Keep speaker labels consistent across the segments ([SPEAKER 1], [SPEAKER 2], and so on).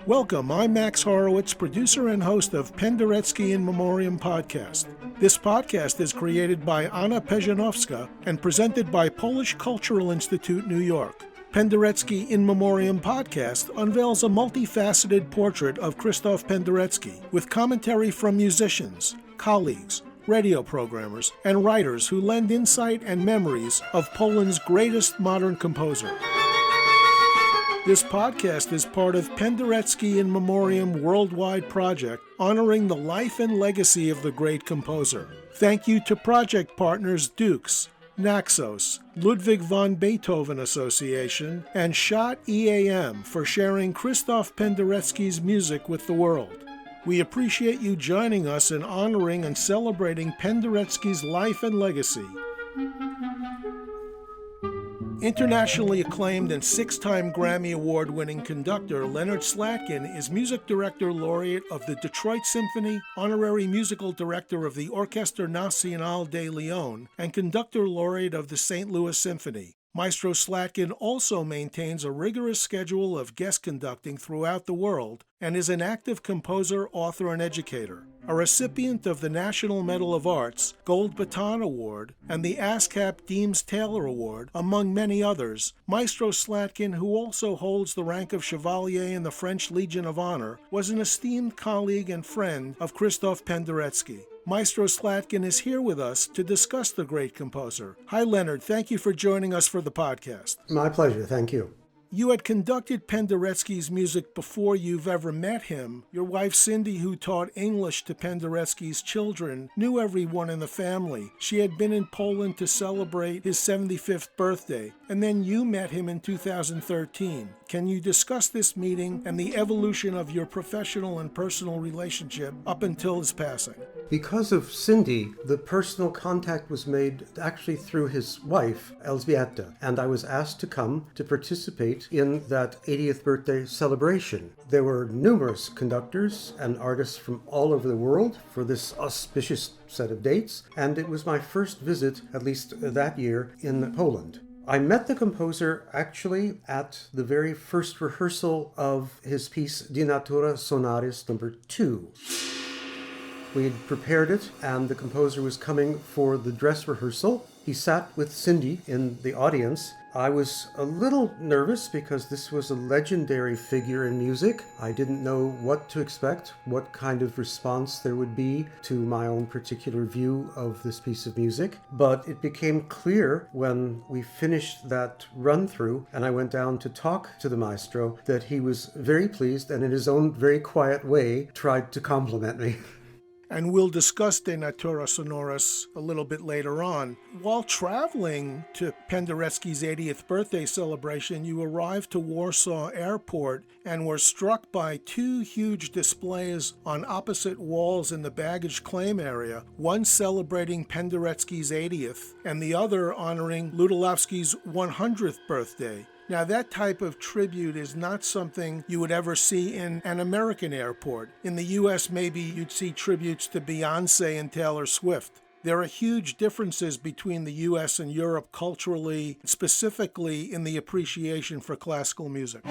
[SPEAKER 1] Welcome, I'm Max Horowitz, producer and host of Penderecki in Memoriam Podcast. This podcast is created by Anna Perzanowska and presented by Polish Cultural Institute, New York. Penderecki in Memoriam Podcast unveils a multifaceted portrait of Krzysztof Penderecki with commentary from musicians, colleagues, radio programmers, and writers who lend insight and memories of Poland's greatest modern composer. This podcast is part of Penderecki in Memoriam Worldwide project honoring the life and legacy of the great composer. Thank you to project partners Dukes, NAXOS, Ludwig van Beethoven Association, and Schott EAM for sharing Krzysztof Penderecki's music with the world. We appreciate you joining us in honoring and celebrating Penderecki's life and legacy. Internationally acclaimed and six-time Grammy Award-winning conductor Leonard Slatkin is Music Director Laureate of the Detroit Symphony, Honorary Musical Director of the Orchestre National de Lyon, and Conductor Laureate of the St. Louis Symphony. Maestro Slatkin also maintains a rigorous schedule of guest conducting throughout the world and is an active composer, author, and educator. A recipient of the National Medal of Arts, Gold Baton Award, and the ASCAP Deems Taylor Award, among many others, Maestro Slatkin, who also holds the rank of Chevalier in the French Legion of Honor, was an esteemed colleague and friend of Krzysztof Penderecki. Maestro Slatkin is here with us to discuss the great composer. Hi, Leonard. Thank you for joining us for the podcast.
[SPEAKER 2] My pleasure. Thank you.
[SPEAKER 1] You had conducted Penderecki's music before you've ever met him. Your wife, Cindy, who taught English to Penderecki's children, knew everyone in the family. She had been in Poland to celebrate his 75th birthday, and then you met him in 2013. Can you discuss this meeting and the evolution of your professional and personal relationship up until his passing?
[SPEAKER 2] Because of Cindy, the personal contact was made actually through his wife, Elżbieta, and I was asked to come to participate in that 80th birthday celebration. There were numerous conductors and artists from all over the world for this auspicious set of dates, and it was my first visit, at least that year, in Poland. I met the composer actually at the very first rehearsal of his piece De Natura Sonaris No. 2. We had prepared it, and the composer was coming for the dress rehearsal. He sat with Cindy in the audience. I was a little nervous because this was a legendary figure in music. I didn't know what to expect, what kind of response there would be to my own particular view of this piece of music. But it became clear when we finished that run-through and I went down to talk to the maestro that he was very pleased and in his own very quiet way tried to compliment me.
[SPEAKER 1] And we'll discuss De Natura Sonaris a little bit later on. While traveling to Penderecki's 80th birthday celebration, you arrived to Warsaw Airport and were struck by two huge displays on opposite walls in the baggage claim area, one celebrating Penderecki's 80th and the other honoring Lutoslawski's 100th birthday. Now, that type of tribute is not something you would ever see in an American airport. In the U.S., maybe you'd see tributes to Beyoncé and Taylor Swift. There are huge differences between the U.S. and Europe culturally, specifically in the appreciation for classical music.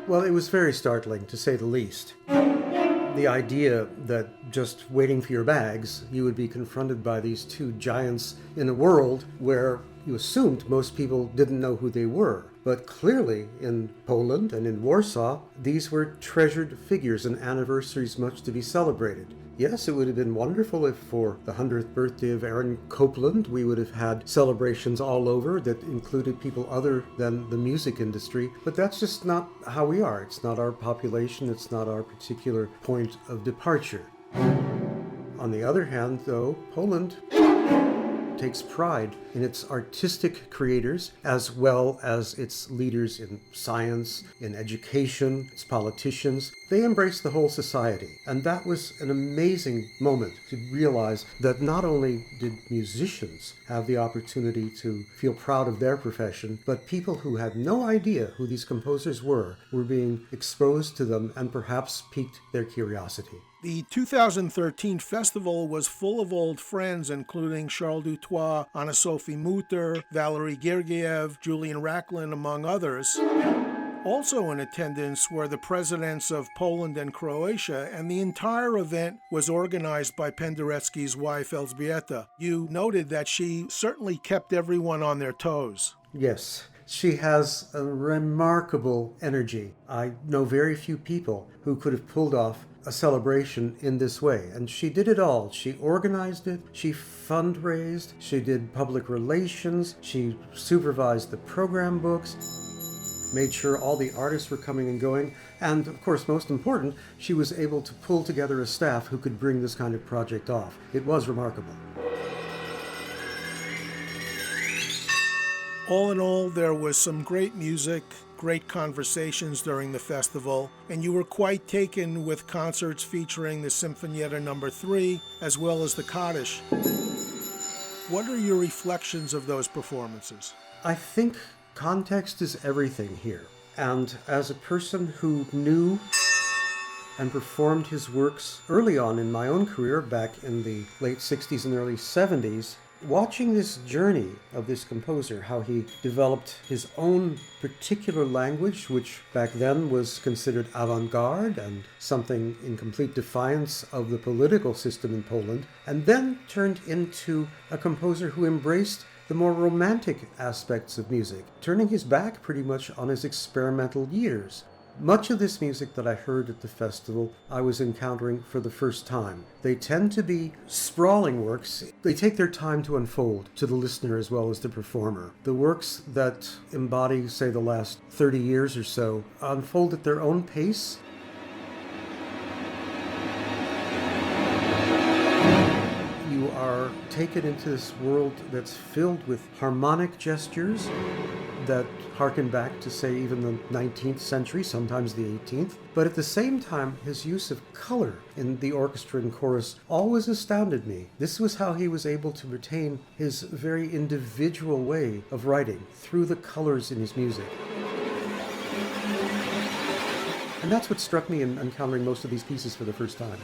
[SPEAKER 2] Well, it was very startling, to say the least. The idea that just waiting for your bags, you would be confronted by these two giants in a world where you assumed most people didn't know who they were. But clearly, in Poland and in Warsaw, these were treasured figures and anniversaries much to be celebrated. Yes, it would have been wonderful if for the 100th birthday of Aaron Copland, we would have had celebrations all over that included people other than the music industry. But that's just not how we are. It's not our population. It's not our particular point of departure. On the other hand, though, Poland takes pride in its artistic creators as well as its leaders in science, in education, its politicians. They embrace the whole society. And that was an amazing moment to realize that not only did musicians have the opportunity to feel proud of their profession, but people who had no idea who these composers were being exposed to them and perhaps piqued their curiosity.
[SPEAKER 1] The 2013 festival was full of old friends, including Charles Dutoit, Anna-Sophie Mutter, Valery Gergiev, Julian Racklin, among others. Also in attendance were the presidents of Poland and Croatia, and the entire event was organized by Penderecki's wife, Elżbieta. You noted that she certainly kept everyone on their toes.
[SPEAKER 2] Yes, she has a remarkable energy. I know very few people who could have pulled off a celebration in this way, and she did it all. She organized it, she fundraised, she did public relations, she supervised the program books, made sure all the artists were coming and going, and of course, most important, she was able to pull together a staff who could bring this kind of project off. It was remarkable.
[SPEAKER 1] All in all, there was some great music, great conversations during the festival, and you were quite taken with concerts featuring the Sinfonietta No. 3 as well as the Kaddish. What are your reflections of those performances?
[SPEAKER 2] I think context is everything here. And as a person who knew and performed his works early on in my own career, back in the late 60s and early 70s, watching this journey of this composer, how he developed his own particular language, which back then was considered avant-garde and something in complete defiance of the political system in Poland, and then turned into a composer who embraced the more romantic aspects of music, turning his back pretty much on his experimental years. Much of this music that I heard at the festival, I was encountering for the first time. They tend to be sprawling works. They take their time to unfold to the listener as well as the performer. The works that embody, say, the last 30 years or so, unfold at their own pace. You are taken into this world that's filled with harmonic gestures that harken back to, say, even the 19th century, sometimes the 18th. But at the same time, his use of color in the orchestra and chorus always astounded me. This was how he was able to retain his very individual way of writing through the colors in his music. And that's what struck me in encountering most of these pieces for the first time.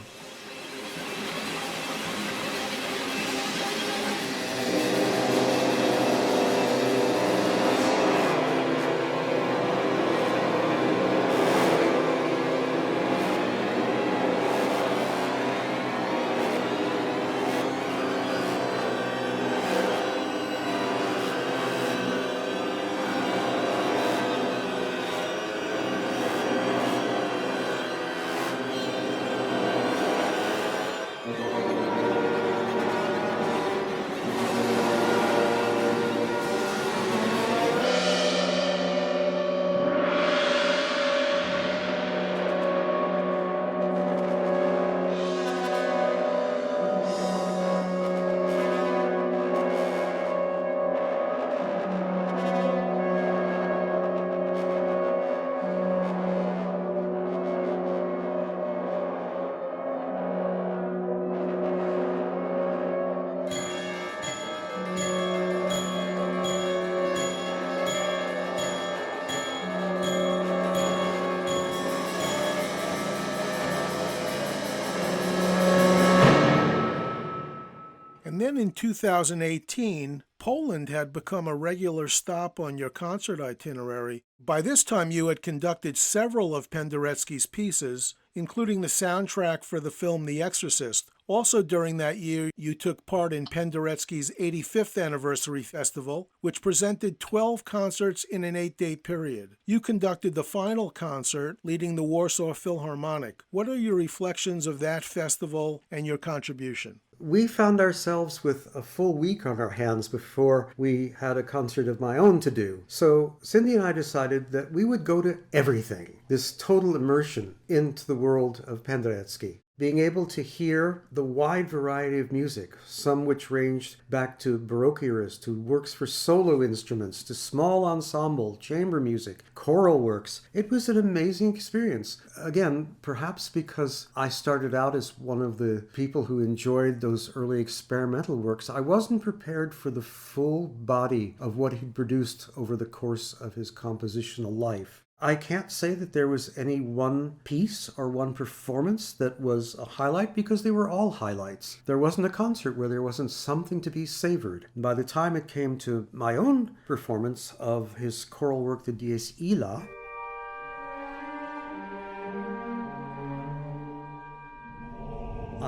[SPEAKER 1] And then in 2018, Poland had become a regular stop on your concert itinerary. By this time, you had conducted several of Penderecki's pieces, including the soundtrack for the film The Exorcist. Also during that year, you took part in Penderecki's 85th anniversary festival, which presented 12 concerts in an 8-day period. You conducted the final concert, leading the Warsaw Philharmonic. What are your reflections of that festival and your contribution?
[SPEAKER 2] We found ourselves with a full week on our hands before we had a concert of my own to do. So Cindy and I decided that we would go to everything, this total immersion into the world of Penderecki. Being able to hear the wide variety of music, some which ranged back to Baroque eras, to works for solo instruments, to small ensemble, chamber music, choral works. It was an amazing experience. Again, perhaps because I started out as one of the people who enjoyed those early experimental works, I wasn't prepared for the full body of what he'd produced over the course of his compositional life. I can't say that there was any one piece or one performance that was a highlight because they were all highlights. There wasn't a concert where there wasn't something to be savored. By the time it came to my own performance of his choral work, the Dies Illa,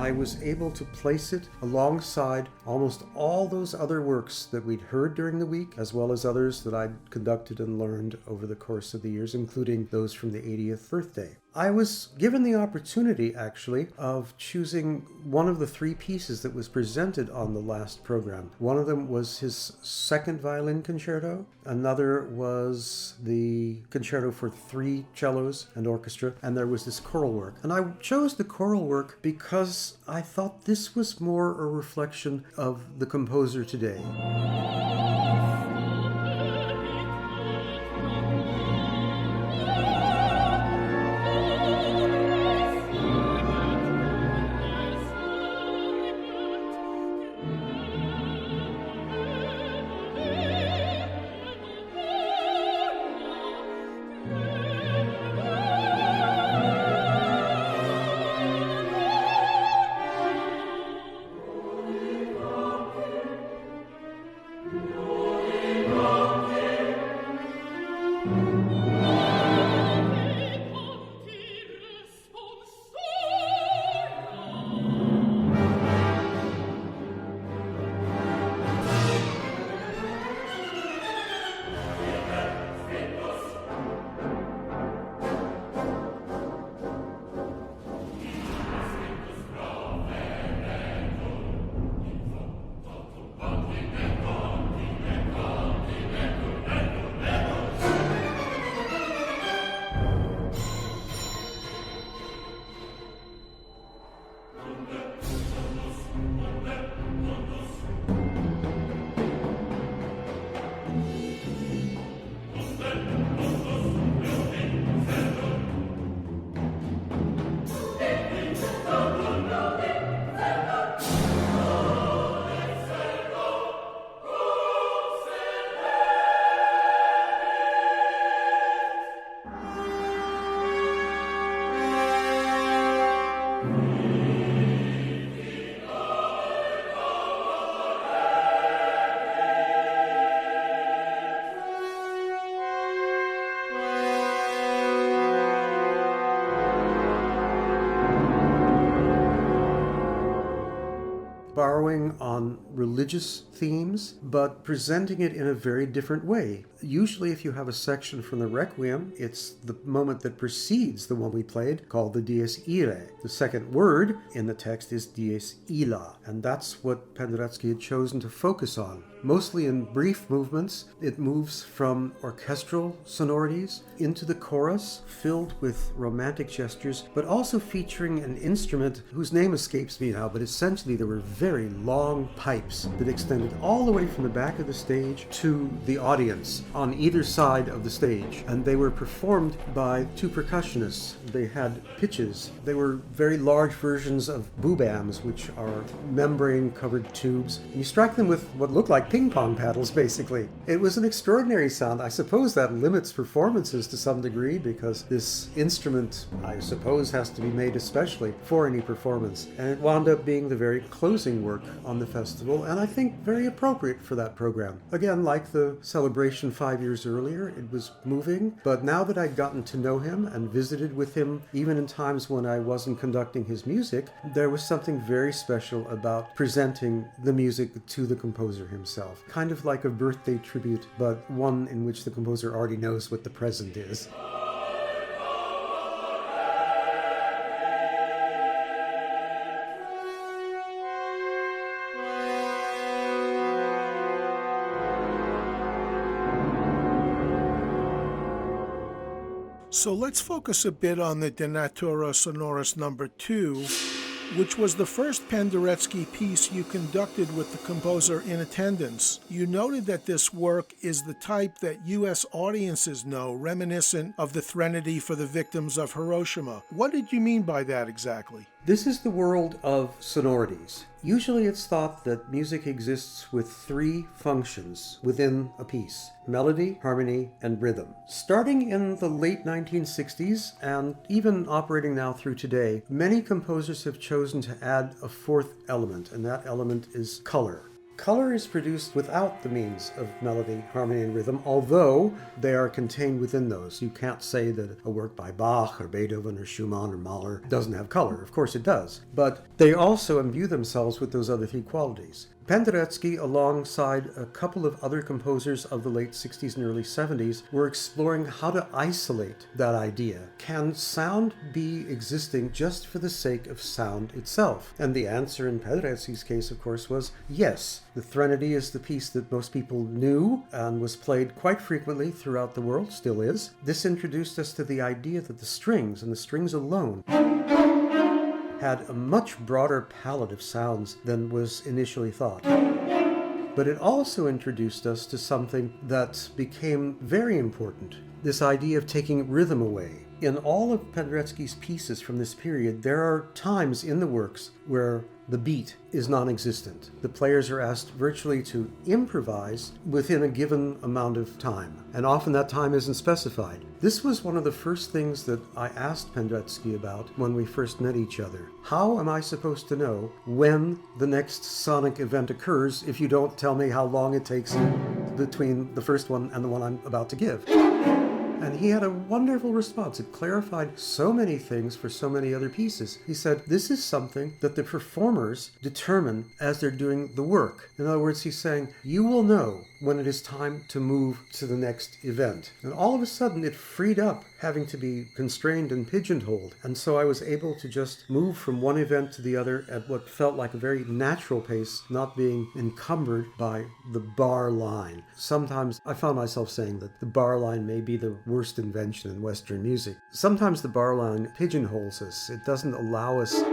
[SPEAKER 2] I was able to place it alongside almost all those other works that we'd heard during the week, as well as others that I'd conducted and learned over the course of the years, including those from the 80th birthday. I was given the opportunity, actually, of choosing one of the three pieces that was presented on the last program. One of them was his second violin concerto. Another was the concerto for 3 cellos and orchestra. And there was this choral work. And I chose the choral work because I thought this was more a reflection of the composer today. Borrowing on religious themes, but presenting it in a very different way. Usually if you have a section from the Requiem, it's the moment that precedes the one we played, called the Dies Irae. The second word in the text is Dies Illa, and that's what Penderecki had chosen to focus on. Mostly in brief movements, it moves from orchestral sonorities into the chorus, filled with romantic gestures, but also featuring an instrument whose name escapes me now, but essentially there were very long pipes that extended all the way from the back of the stage to the audience on either side of the stage. And they were performed by 2 percussionists. They had pitches. They were very large versions of boobams, which are membrane-covered tubes. And you strike them with what looked like ping pong paddles, basically. It was an extraordinary sound. I suppose that limits performances to some degree, because this instrument, I suppose, has to be made especially for any performance. And it wound up being the very closing work on the festival, and I think very appropriate for that program. Again, like the celebration 5 years earlier, it was moving, but now that I'd gotten to know him and visited with him, even in times when I wasn't conducting his music, there was something very special about presenting the music to the composer himself. Kind of like a birthday tribute, but one in which the composer already knows what the present is.
[SPEAKER 1] So let's focus a bit on the De Natura Sonoris number 2, which was the first Penderecki piece you conducted with the composer in attendance. You noted that this work is the type that U.S. audiences know, reminiscent of the Threnody for the victims of Hiroshima. What did you mean by that exactly?
[SPEAKER 2] This is the world of sonorities. Usually it's thought that music exists with 3 functions within a piece: melody, harmony, and rhythm. Starting in the late 1960s, and even operating now through today, many composers have chosen to add a 4th element, and that element is color. color is produced without the means of melody, harmony, and rhythm, although they are contained within those. You can't say that a work by Bach or Beethoven or Schumann or Mahler doesn't have color. Of course it does. But they also imbue themselves with those other three qualities. Penderecki, alongside a couple of other composers of the late 60s and early 70s, were exploring how to isolate that idea. Can sound be existing just for the sake of sound itself? And the answer in Penderecki's case, of course, was yes. The Threnody is the piece that most people knew and was played quite frequently throughout the world, still is. This introduced us to the idea that the strings, and the strings alone, had a much broader palette of sounds than was initially thought. But it also introduced us to something that became very important, this idea of taking rhythm away. In all of Penderecki's pieces from this period, there are times in the works where the beat is non-existent. The players are asked virtually to improvise within a given amount of time, and often that time isn't specified. This was one of the first things that I asked Penderecki about when we first met each other. How am I supposed to know when the next sonic event occurs if you don't tell me how long it takes between the first one and the one I'm about to give? And he had a wonderful response. It clarified so many things for so many other pieces. He said, this is something that the performers determine as they're doing the work. In other words, he's saying, you will know when it is time to move to the next event. And all of a sudden, it freed up having to be constrained and pigeonholed. And so I was able to just move from one event to the other at what felt like a very natural pace, not being encumbered by the bar line. Sometimes I found myself saying that the bar line may be the worst invention in Western music. Sometimes the bar line pigeonholes us. It doesn't allow us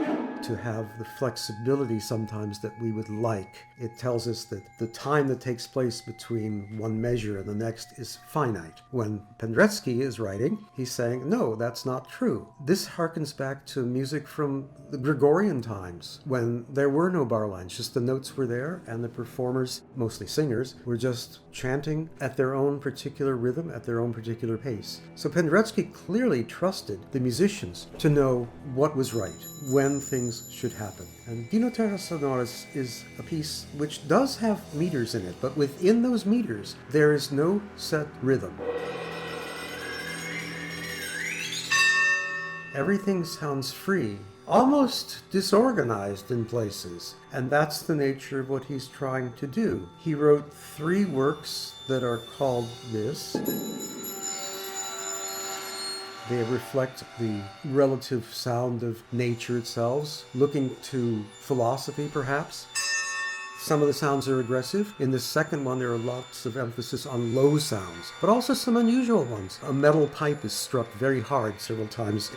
[SPEAKER 2] to have the flexibility sometimes that we would like. It tells us that the time that takes place between one measure and the next is finite. When Penderecki is writing, he's saying, no, that's not true. This harkens back to music from the Gregorian times, when there were no bar lines, just the notes were there, and the performers, mostly singers, were just chanting at their own particular rhythm, at their own particular pace. So Penderecki clearly trusted the musicians to know what was right, when things should happen. And Di Terra Sonoris is a piece which does have meters in it, but within those meters, there is no set rhythm. Everything sounds free, almost disorganized in places, and that's the nature of what he's trying to do. He wrote 3 works that are called this. They reflect the relative sound of nature itself, looking to philosophy perhaps. Some of the sounds are aggressive. In the second one, there are lots of emphasis on low sounds, but also some unusual ones. A metal pipe is struck very hard several times.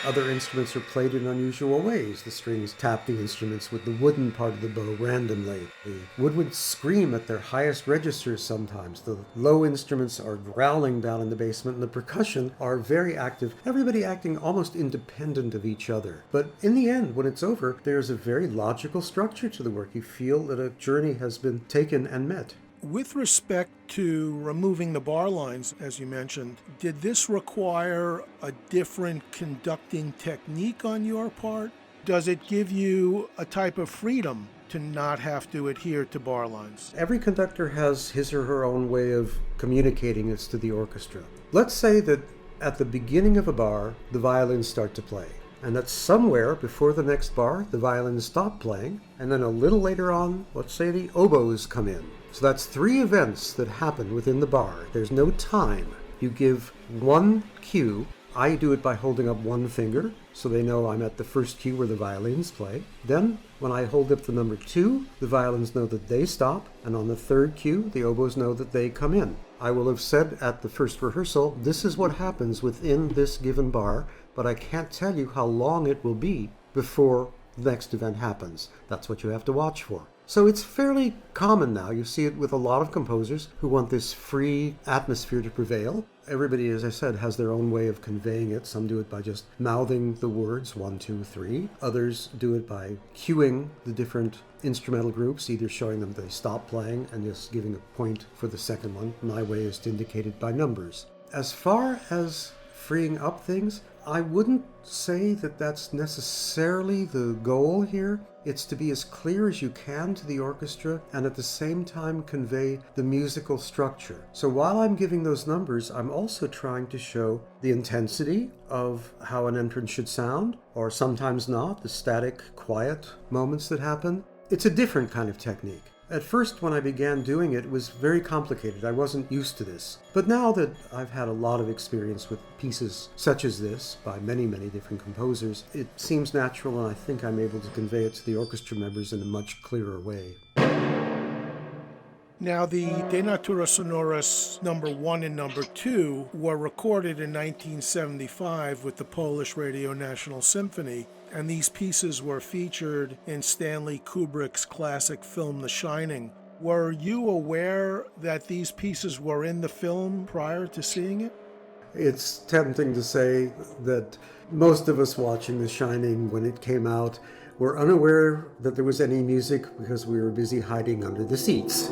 [SPEAKER 2] Other instruments are played in unusual ways. The strings tap the instruments with the wooden part of the bow randomly. The woodwinds scream at their highest registers sometimes. The low instruments are growling down in the basement, and the percussion are very active, everybody acting almost independent of each other. But in the end, when it's over, there's a very logical structure to the work. You feel that a journey has been taken and met.
[SPEAKER 1] With respect to removing the bar lines, as you mentioned, did this require a different conducting technique on your part? Does it give you a type of freedom to not have to adhere to bar lines?
[SPEAKER 2] Every conductor has his or her own way of communicating this to the orchestra. Let's say that at the beginning of a bar, the violins start to play, and that somewhere before the next bar, the violins stop playing, and then a little later on, let's say the oboes come in. So that's 3 events that happen within the bar. There's no time. You give 1 cue. I do it by holding up 1 finger, so they know I'm at the first cue where the violins play. Then, when I hold up the number 2, the violins know that they stop, and on the 3rd cue, the oboes know that they come in. I will have said at the first rehearsal, this is what happens within this given bar, but I can't tell you how long it will be before the next event happens. That's what you have to watch for. So it's fairly common now. You see it with a lot of composers who want this free atmosphere to prevail. Everybody, as I said, has their own way of conveying it. Some do it by just mouthing the words 1, 2, 3. Others do it by cueing the different instrumental groups, either showing them they stop playing and just giving a point for the second one. My way is indicated by numbers. As far as freeing up things, I wouldn't say that that's necessarily the goal here. It's to be as clear as you can to the orchestra and at the same time convey the musical structure. So while I'm giving those numbers, I'm also trying to show the intensity of how an entrance should sound, or sometimes not, the static, quiet moments that happen. It's a different kind of technique. At first, when I began doing it, it was very complicated. I wasn't used to this. But now that I've had a lot of experience with pieces such as this by many, many different composers, it seems natural, and I think I'm able to convey it to the orchestra members in a much clearer way.
[SPEAKER 1] Now, the De Natura Sonoris number 1 and number 2 were recorded in 1975 with the Polish Radio National Symphony, and these pieces were featured in Stanley Kubrick's classic film The Shining. Were you aware that these pieces were in the film prior to seeing it?
[SPEAKER 2] It's tempting to say that most of us watching The Shining when it came out were unaware that there was any music because we were busy hiding under the seats.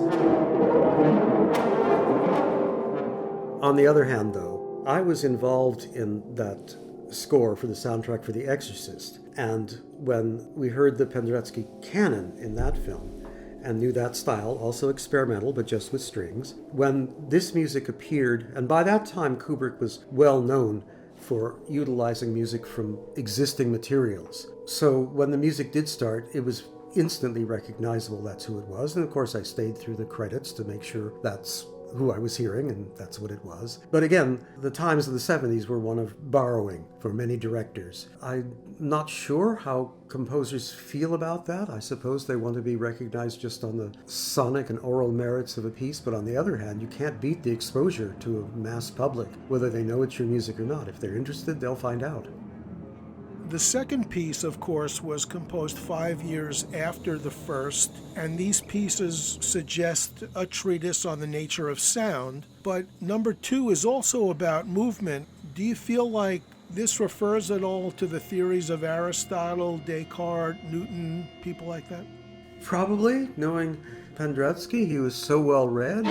[SPEAKER 2] On the other hand, though, I was involved in that score for the soundtrack for The Exorcist, and when we heard the Penderecki canon in that film and knew that style, also experimental but just with strings, when this music appeared, and by that time Kubrick was well known for utilizing music from existing materials. So when the music did start, it was instantly recognizable that's who it was, and of course I stayed through the credits to make sure that's who I was hearing, and that's what it was. But again, the times of the 70s were one of borrowing for many directors. I'm not sure how composers feel about that. I suppose they want to be recognized just on the sonic and oral merits of a piece, but on the other hand, you can't beat the exposure to a mass public, whether they know it's your music or not. If they're interested, they'll find out.
[SPEAKER 1] The second piece, of course, was composed 5 years after the first, and these pieces suggest a treatise on the nature of sound, but number 2 is also about movement. Do you feel like this refers at all to the theories of Aristotle, Descartes, Newton, people like that?
[SPEAKER 2] Probably. Knowing Penderecki, he was so well read.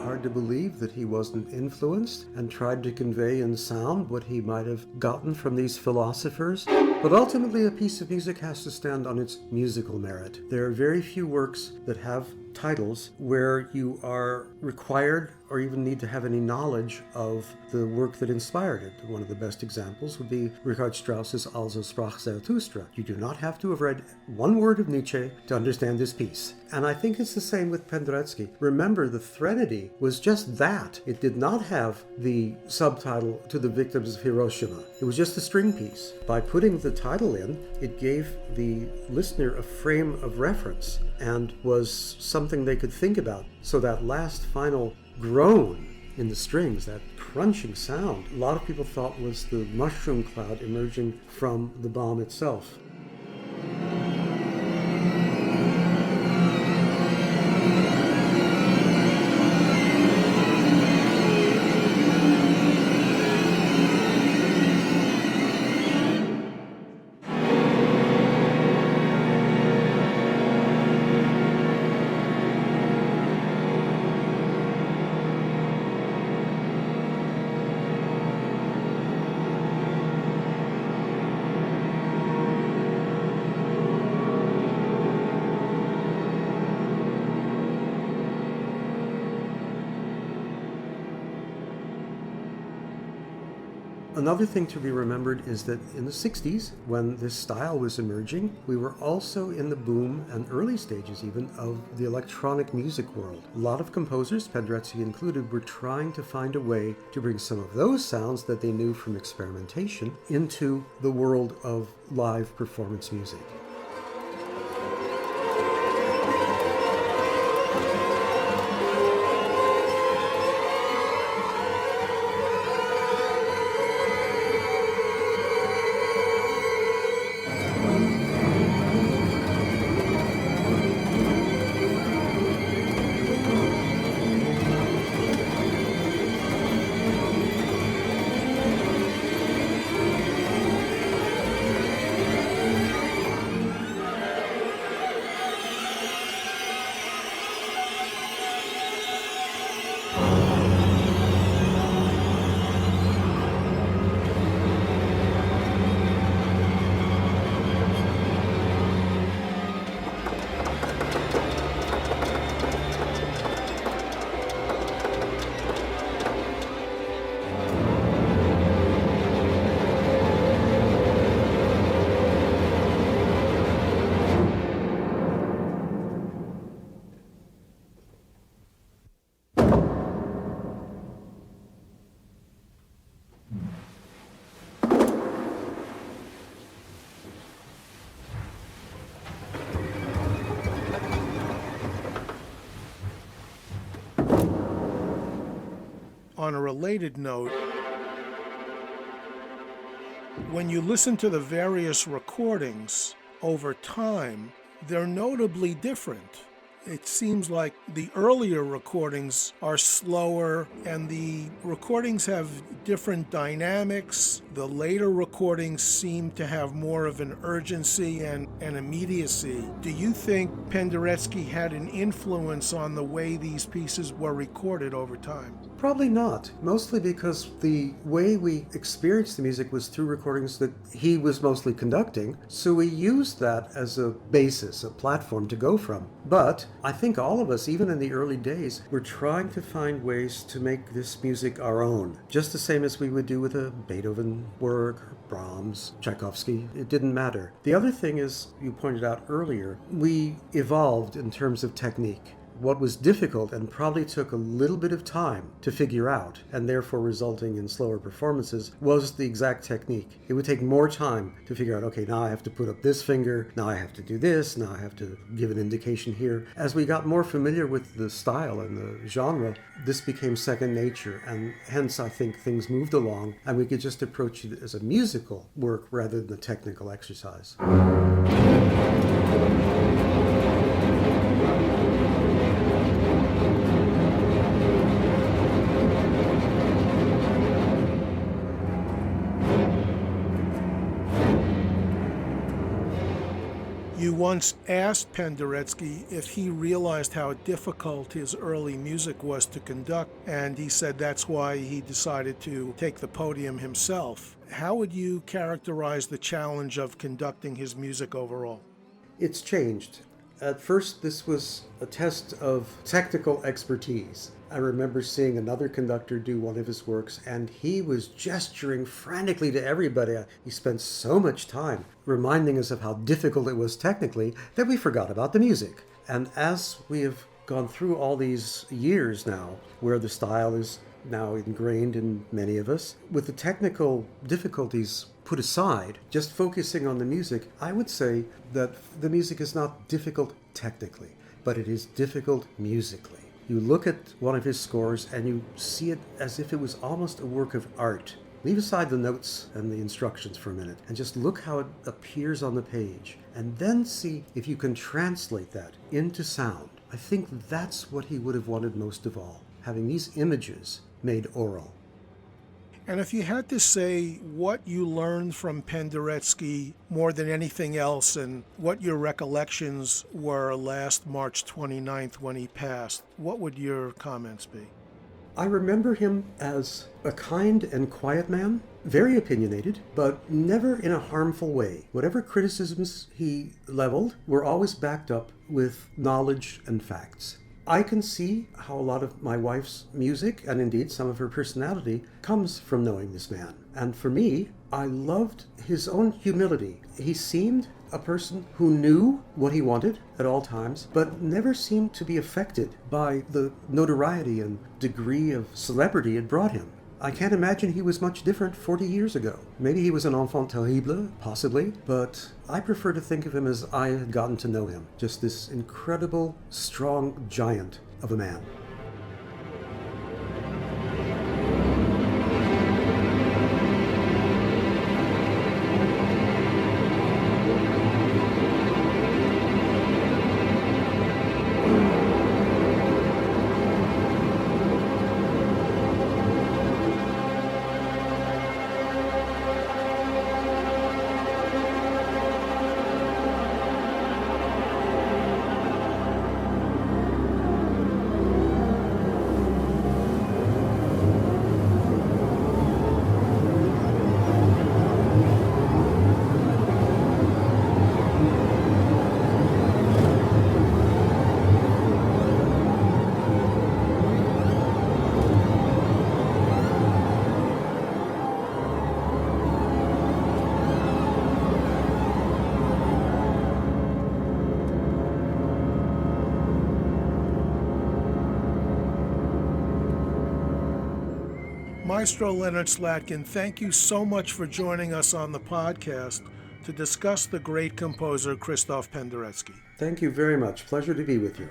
[SPEAKER 2] Hard to believe that he wasn't influenced and tried to convey in sound what he might have gotten from these philosophers. But ultimately, a piece of music has to stand on its musical merit. There are very few works that have titles where you are required or even need to have any knowledge of the work that inspired it. One of the best examples would be Richard Strauss's Also sprach Zarathustra. You do not have to have read one word of Nietzsche to understand this piece. And I think it's the same with Penderecki. Remember, the Threnody was just that. It did not have the subtitle To the Victims of Hiroshima. It was just a string piece. By putting the title in, it gave the listener a frame of reference and was something they could think about. So that last final groan in the strings, that crunching sound, a lot of people thought was the mushroom cloud emerging from the bomb itself. Another thing to be remembered is that in the 60s, when this style was emerging, we were also in the boom and early stages even of the electronic music world. A lot of composers, Penderecki included, were trying to find a way to bring some of those sounds that they knew from experimentation into the world of live performance music.
[SPEAKER 1] on a related note, when you listen to the various recordings over time, they're notably different. It seems like the earlier recordings are slower and the recordings have different dynamics. The later recordings seem to have more of an urgency and an immediacy. Do you think Penderecki had an influence on the way these pieces were recorded over time?
[SPEAKER 2] Probably not, mostly because the way we experienced the music was through recordings that he was mostly conducting, so we used that as a basis, a platform to go from. But I think all of us, even in the early days, were trying to find ways to make this music our own, just the same as we would do with a Beethoven work, or Brahms, Tchaikovsky. It didn't matter. The other thing is, you pointed out earlier, we evolved in terms of technique. What was difficult and probably took a little bit of time to figure out, and therefore resulting in slower performances, was the exact technique. It would take more time to figure out, okay, now I have to put up this finger, now I have to do this, now I have to give an indication here. As we got more familiar with the style and the genre, this became second nature, and hence I think things moved along, and we could just approach it as a musical work rather than a technical exercise.
[SPEAKER 1] You once asked Penderecki if he realized how difficult his early music was to conduct, and he said that's why he decided to take the podium himself. How would you characterize the challenge of conducting his music overall?
[SPEAKER 2] It's changed. At first, this was a test of technical expertise. I remember seeing another conductor do one of his works, and he was gesturing frantically to everybody. He spent so much time reminding us of how difficult it was technically that we forgot about the music. And as we have gone through all these years now, where the style is now ingrained in many of us, with the technical difficulties put aside, just focusing on the music, I would say that the music is not difficult technically, but it is difficult musically. You look at one of his scores and you see it as if it was almost a work of art. Leave aside the notes and the instructions for a minute and just look how it appears on the page, and then see if you can translate that into sound. I think that's what he would have wanted most of all, having these images made oral.
[SPEAKER 1] And if you had to say what you learned from Penderecki more than anything else, and what your recollections were last March 29th when he passed, what would your comments be?
[SPEAKER 2] I remember him as a kind and quiet man, very opinionated, but never in a harmful way. Whatever criticisms he leveled were always backed up with knowledge and facts. I can see how a lot of my wife's music, and indeed some of her personality, comes from knowing this man. And for me, I loved his own humility. He seemed a person who knew what he wanted at all times, but never seemed to be affected by the notoriety and degree of celebrity it brought him. I can't imagine he was much different 40 years ago. Maybe he was an enfant terrible, possibly, but I prefer to think of him as I had gotten to know him. Just this incredible, strong giant of a man.
[SPEAKER 1] Maestro Leonard Slatkin, thank you so much for joining us on the podcast to discuss the great composer Krzysztof Penderecki.
[SPEAKER 2] Thank you very much. Pleasure to be with you.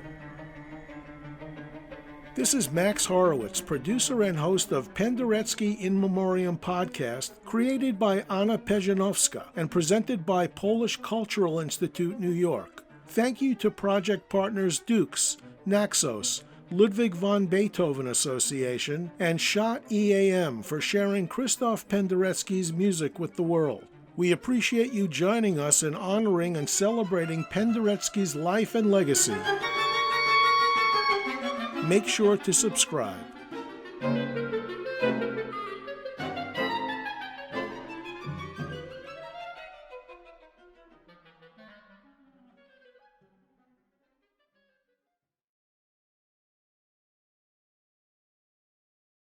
[SPEAKER 1] This is Max Horowitz, producer and host of Penderecki in Memoriam Podcast, created by Anna Perzanowska and presented by Polish Cultural Institute, New York. Thank you to project partners Dukes, NAXOS, Ludwig van Beethoven Association, and Schott EAM for sharing Krzysztof Penderecki's music with the world. We appreciate you joining us in honoring and celebrating Penderecki's life and legacy. Make sure to subscribe.